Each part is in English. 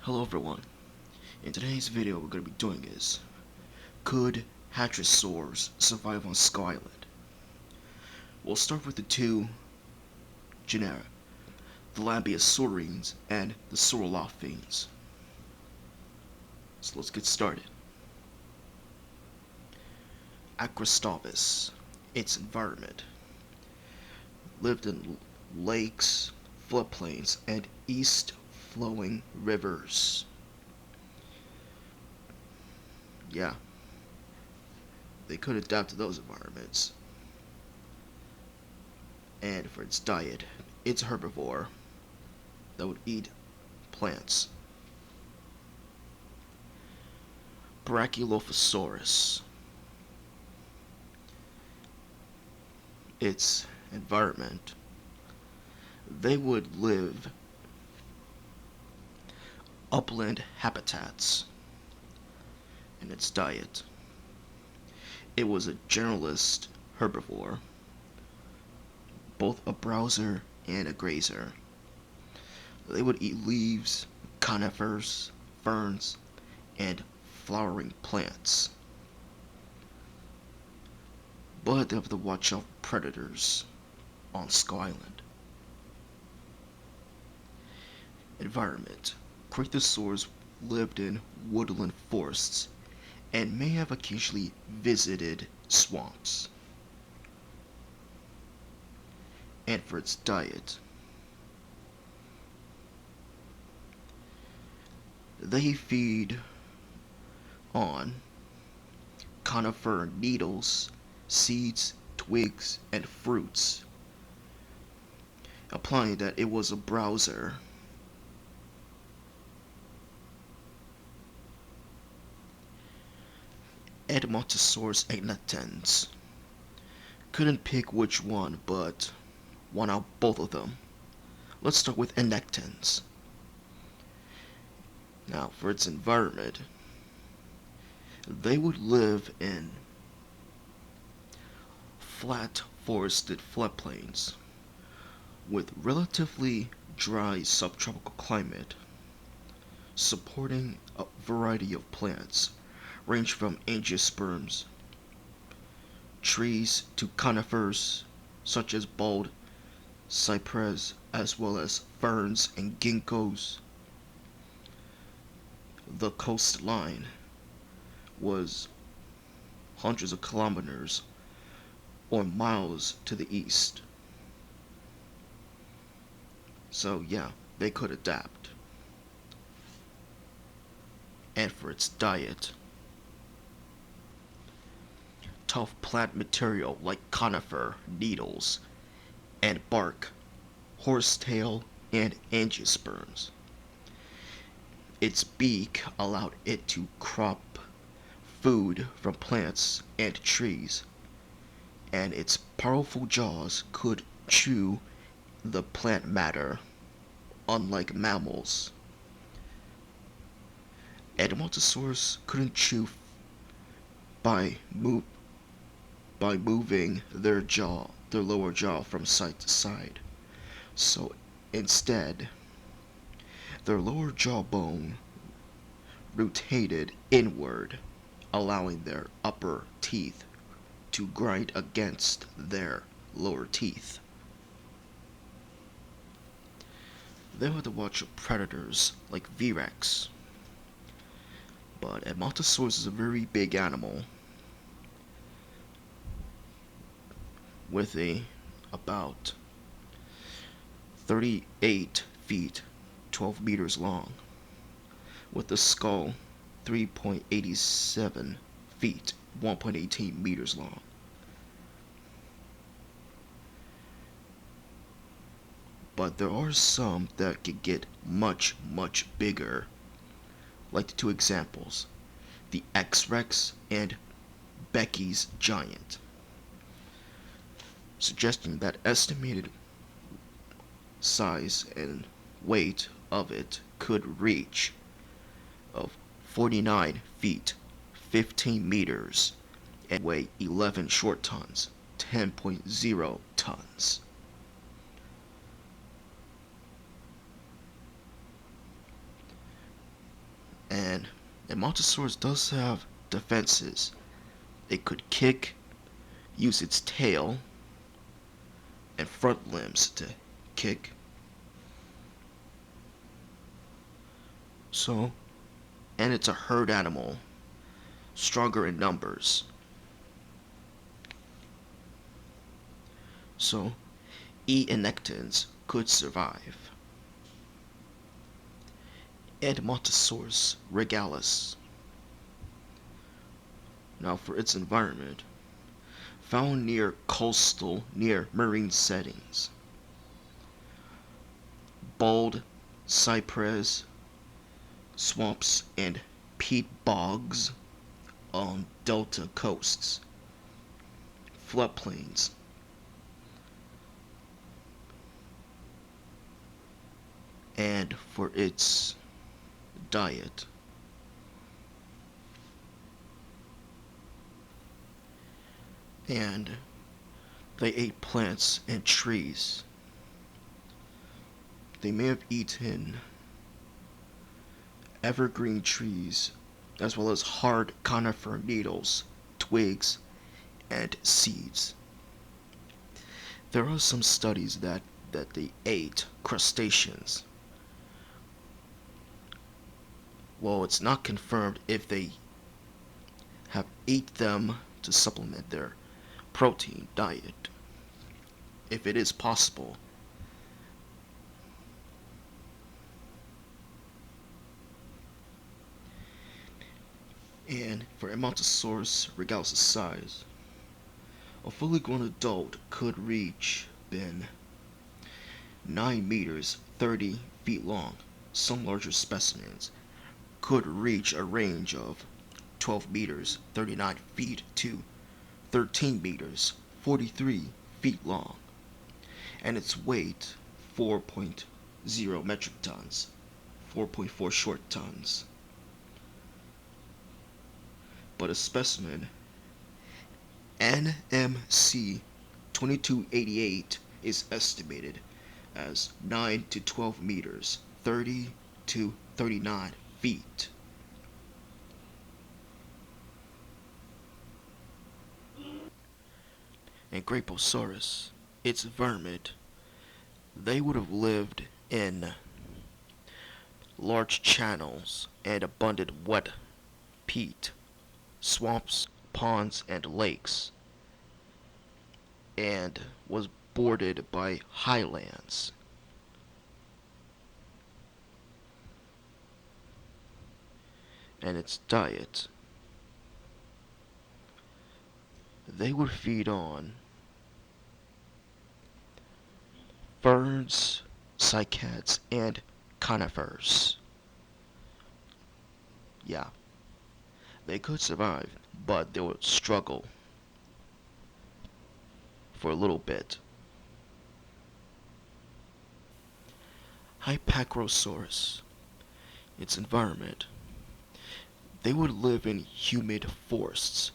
Hello everyone. In today's video what we're going to be doing is, could hadrosaurs survive on Skull Island? We'll start with the two genera, the Lambeosaurines and the Saurolophines. So let's get started. Acrostobus, its environment, lived in lakes, floodplains, and east-flowing rivers. Yeah, they could adapt to those environments. And for its diet, it's a herbivore that would eat plants. Brachylophosaurus, its environment, they would live upland habitats. In its diet, it was a generalist herbivore, both a browser and a grazer. They would eat leaves, conifers, ferns, and flowering plants. But they have to watch out for predators on Skull Island. Environment: Cretaceous lived in woodland forests and may have occasionally visited swamps. And for its diet, they feed on conifer needles, seeds, twigs, and fruits, implying that it was a browser. Edmontosaurus egnectans. Couldn't pick which one, but want out both of them. Let's start with egnectans. Now, for its environment, they would live in flat forested floodplains with relatively dry subtropical climate, supporting a variety of plants range from angiosperms, trees to conifers such as bald cypress, as well as ferns and ginkgos. The coastline was hundreds of kilometers or miles to the east. So yeah, they could adapt. And for its diet, tough plant material like conifer needles and bark, horsetail, and angiosperms. Its beak allowed it to crop food from plants and trees, and its powerful jaws could chew the plant matter, unlike mammals. Edmontosaurus couldn't chew by moving their lower jaw from side to side. So instead, their lower jawbone rotated inward, allowing their upper teeth to grind against their lower teeth. They had to watch predators like V-Rex. But Edmontosaurus is a very big animal with about 38 feet, 12 meters long, with a skull 3.87 feet, 1.18 meters long. But there are some that could get much, much bigger, like the two examples, the X-Rex and Becky's giant, suggesting that estimated size and weight of it could reach of 49 feet, 15 meters, and weigh 11 short tons, 10.0 tons. And a Montosaurus does have defenses. It could kick, use its tail and front limbs to kick. So, and it's a herd animal, stronger in numbers. So, E. inectans could survive. And Montosaurus regalis. Now for its environment, found near coastal, near marine settings. Bald cypress swamps and peat bogs on delta coasts, floodplains. And for its diet, and they ate plants and trees. They may have eaten evergreen trees as well as hard conifer needles, twigs, and seeds. There are some studies that they ate crustaceans. Well, it's not confirmed if they have ate them to supplement their protein diet. If it is possible. And for Edmontosaurus regalis' size, a fully grown adult could reach been 9 meters 30 feet long. Some larger specimens could reach a range of 12 meters 39 feet to 13 meters 43 feet long, and its weight 4.0 metric tons, 4.4 short tons. But a specimen NMC 2288 is estimated as 9 to 12 meters 30 to 39 feet. And Graposaurus, its vermin, they would have lived in large channels and abundant wet peat, swamps, ponds, and lakes, and was bordered by highlands. And its diet, they would feed on ferns, cycads, and conifers. Yeah, they could survive, but they would struggle for a little bit. Hypacrosaurus, its environment, they would live in humid forests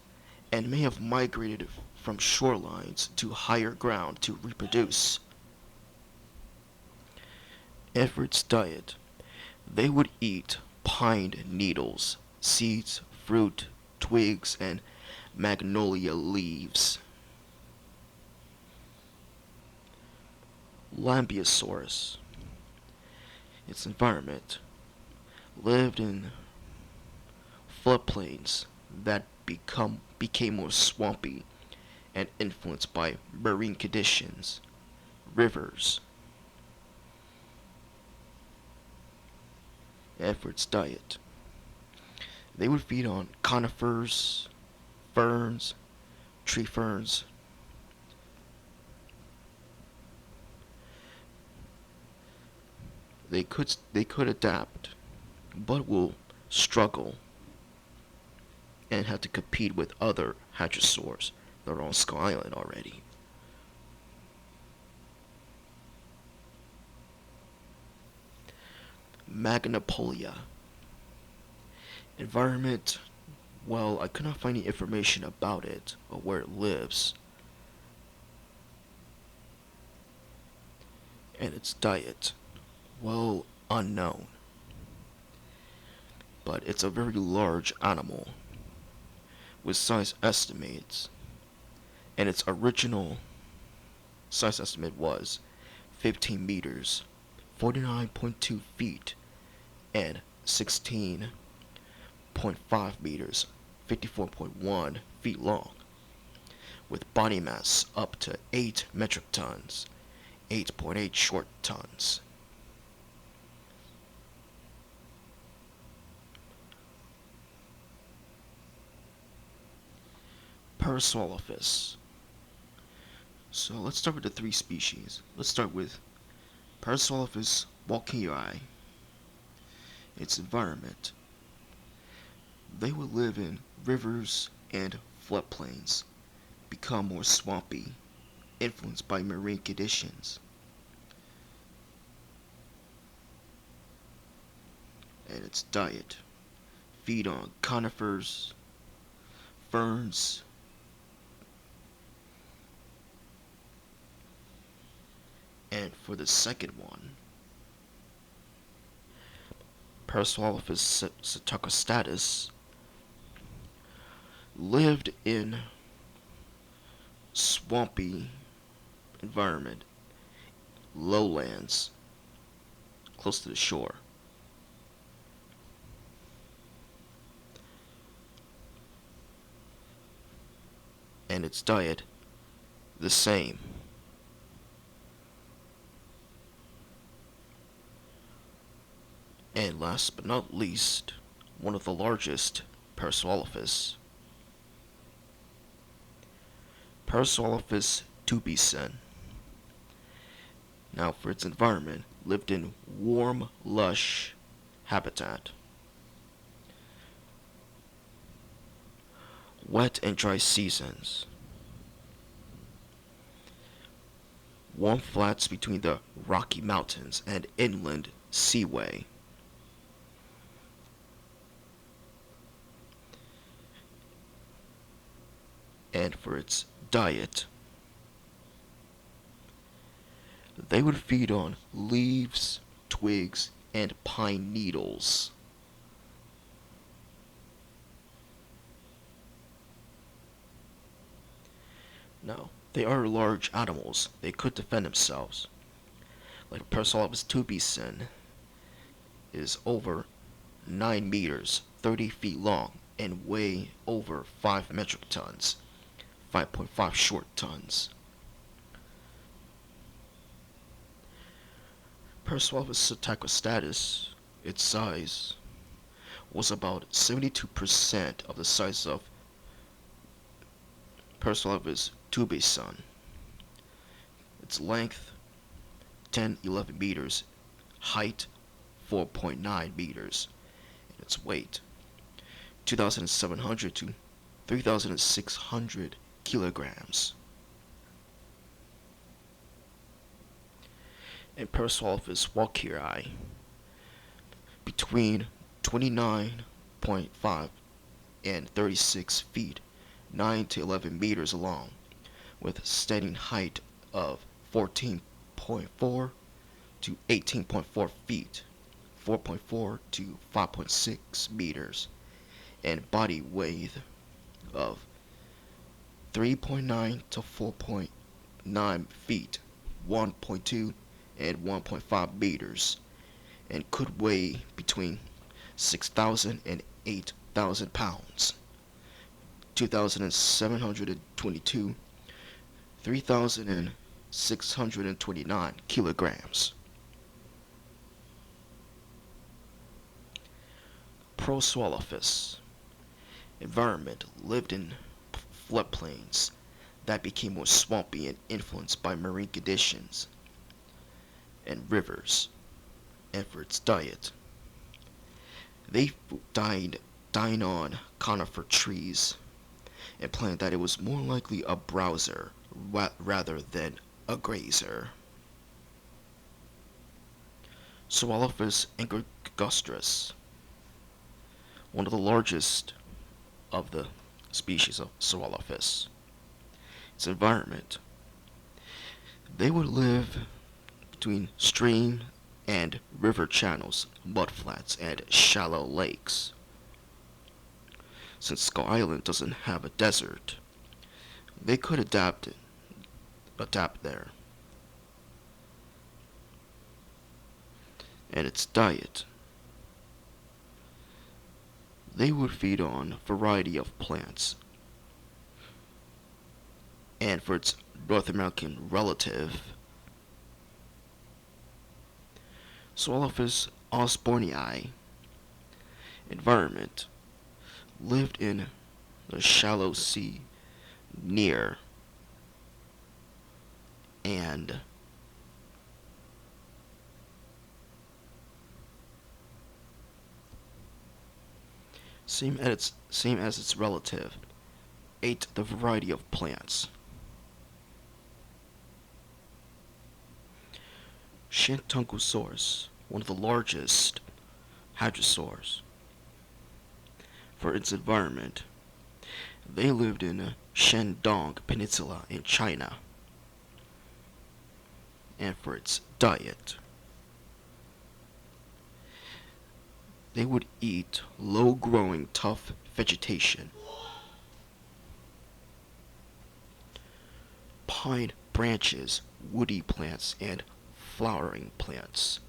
and may have migrated from shorelines to higher ground to reproduce. And for its diet, they would eat pine needles, seeds, fruit, twigs, and magnolia leaves. Lambeosaurus, its environment, lived in floodplains that became more swampy and influenced by marine conditions, rivers. And for its diet, they would feed on conifers, ferns, tree ferns. They could adapt, but will struggle and have to compete with other hadrosaurs that are on Skull Island already. Magnopolia. Environment, well, I could not find any information about it or where it lives. And its diet, well, unknown. but it's a very large animal with size estimates, and its original size estimate was 15 meters, 49.2 feet, and 16.5 meters, 54.1 feet long, with body mass up to 8 metric tons, 8.8 short tons. Parasaurolophus. So let's start with the three species. Let's start with Parasaurolophus walkeri. Its environment. They would live in rivers and floodplains, become more swampy, influenced by marine conditions. And its diet. Feed on conifers, ferns, and for the second one, Parasaurolophus psittacostatus lived in swampy environment, lowlands, close to the shore. And its diet, the same. And last but not least, one of the largest, Parasaurolophus. Parasaurolophus tubicen. Now for its environment, lived in warm, lush habitat. Wet and dry seasons. Warm flats between the Rocky Mountains and inland seaway. And for its diet, they would feed on leaves, twigs, and pine needles. Now, they are large animals. They could defend themselves. Like Parasaurolophus tubicen is over 9 meters, 30 feet long, and weigh over 5 metric tons, 5.5 short tons. Parasaurolophus psittacostatus, its size was about 72% of the size of Parasaurolophus tubicen. Its length 10-11 meters, height 4.9 meters, and its weight 2,700 to 3,600 kilograms. And Parasaurolophus walkeri between 29.5 and 36 feet, 9 to 11 meters long, with steady height of 14.4 to 18.4 feet, 4.4 to 5.6 meters, and body weight of 3.9 to 4.9 feet, 1.2 and 1.5 meters, and could weigh between 6,000 and 8,000 pounds, 2,722, 3,629 kilograms. Parasaurolophus. Environment: lived in floodplains that became more swampy and influenced by marine conditions and rivers. And for its diet, they dined on conifer trees, implying that it was more likely a browser rather than a grazer. Saurolophus angustris, one of the largest of the species of Saurolophus. Its environment: they would live between stream and river channels, mudflats, and shallow lakes. Since Skull Island doesn't have a desert, they could adapt there. And its diet, they would feed on a variety of plants. And for its North American relative, Swallowfish osbornii environment lived in the shallow sea near and same as its relative, ate the variety of plants. Shantungosaurus, one of the largest hadrosaurs. For its environment, they lived in the Shandong Peninsula in China. And for its diet, they would eat low-growing, tough vegetation, pine branches, woody plants, and flowering plants.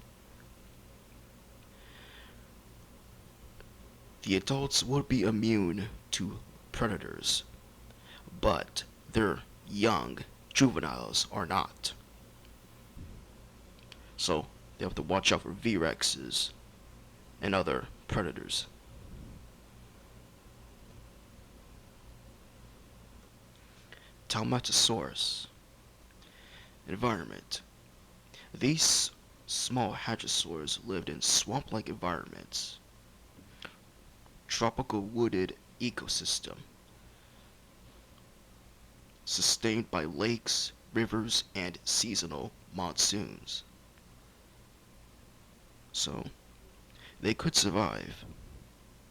The adults would be immune to predators, but their young juveniles are not. So they have to watch out for V-Rexes and other predators. Talmatosaurus. Environment. These small hadrosaurs lived in swamp-like environments, tropical wooded ecosystem, sustained by lakes, rivers, and seasonal monsoons. So, they could survive,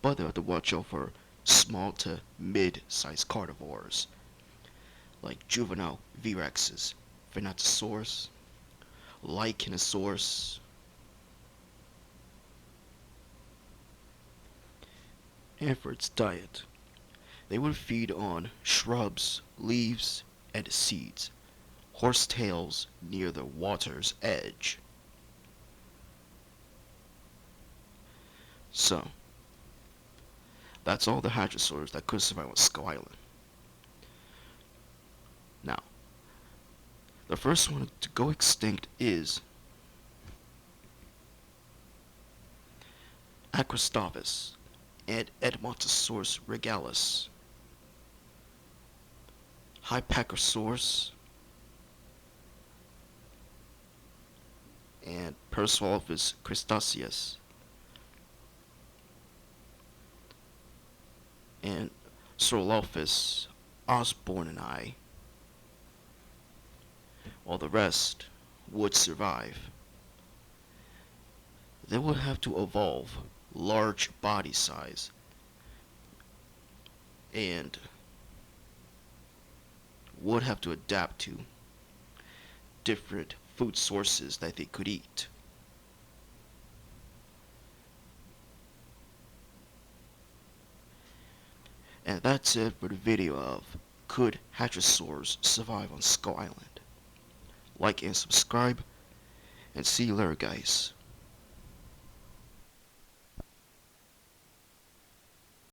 but they have to watch out for small to mid-sized carnivores, like juvenile V-Rexes, Venatosaurus, Lichenosaurus, and for its diet, they would feed on shrubs, leaves, and seeds, horsetails near the water's edge. So, that's all the hadrosaurs that could survive on Skull Island. Now, the first one to go extinct is Acrostovis and Edmontosaurus regalis, Hypacosaurus, and Parasaurolophus cristaceus, and Saurolophus osbornii, while the rest would survive. They would have to evolve large body size and would have to adapt to different food sources that they could eat. And that's it for the video of could hadrosaurs survive on Skull Island. Like and subscribe, and see you later, guys.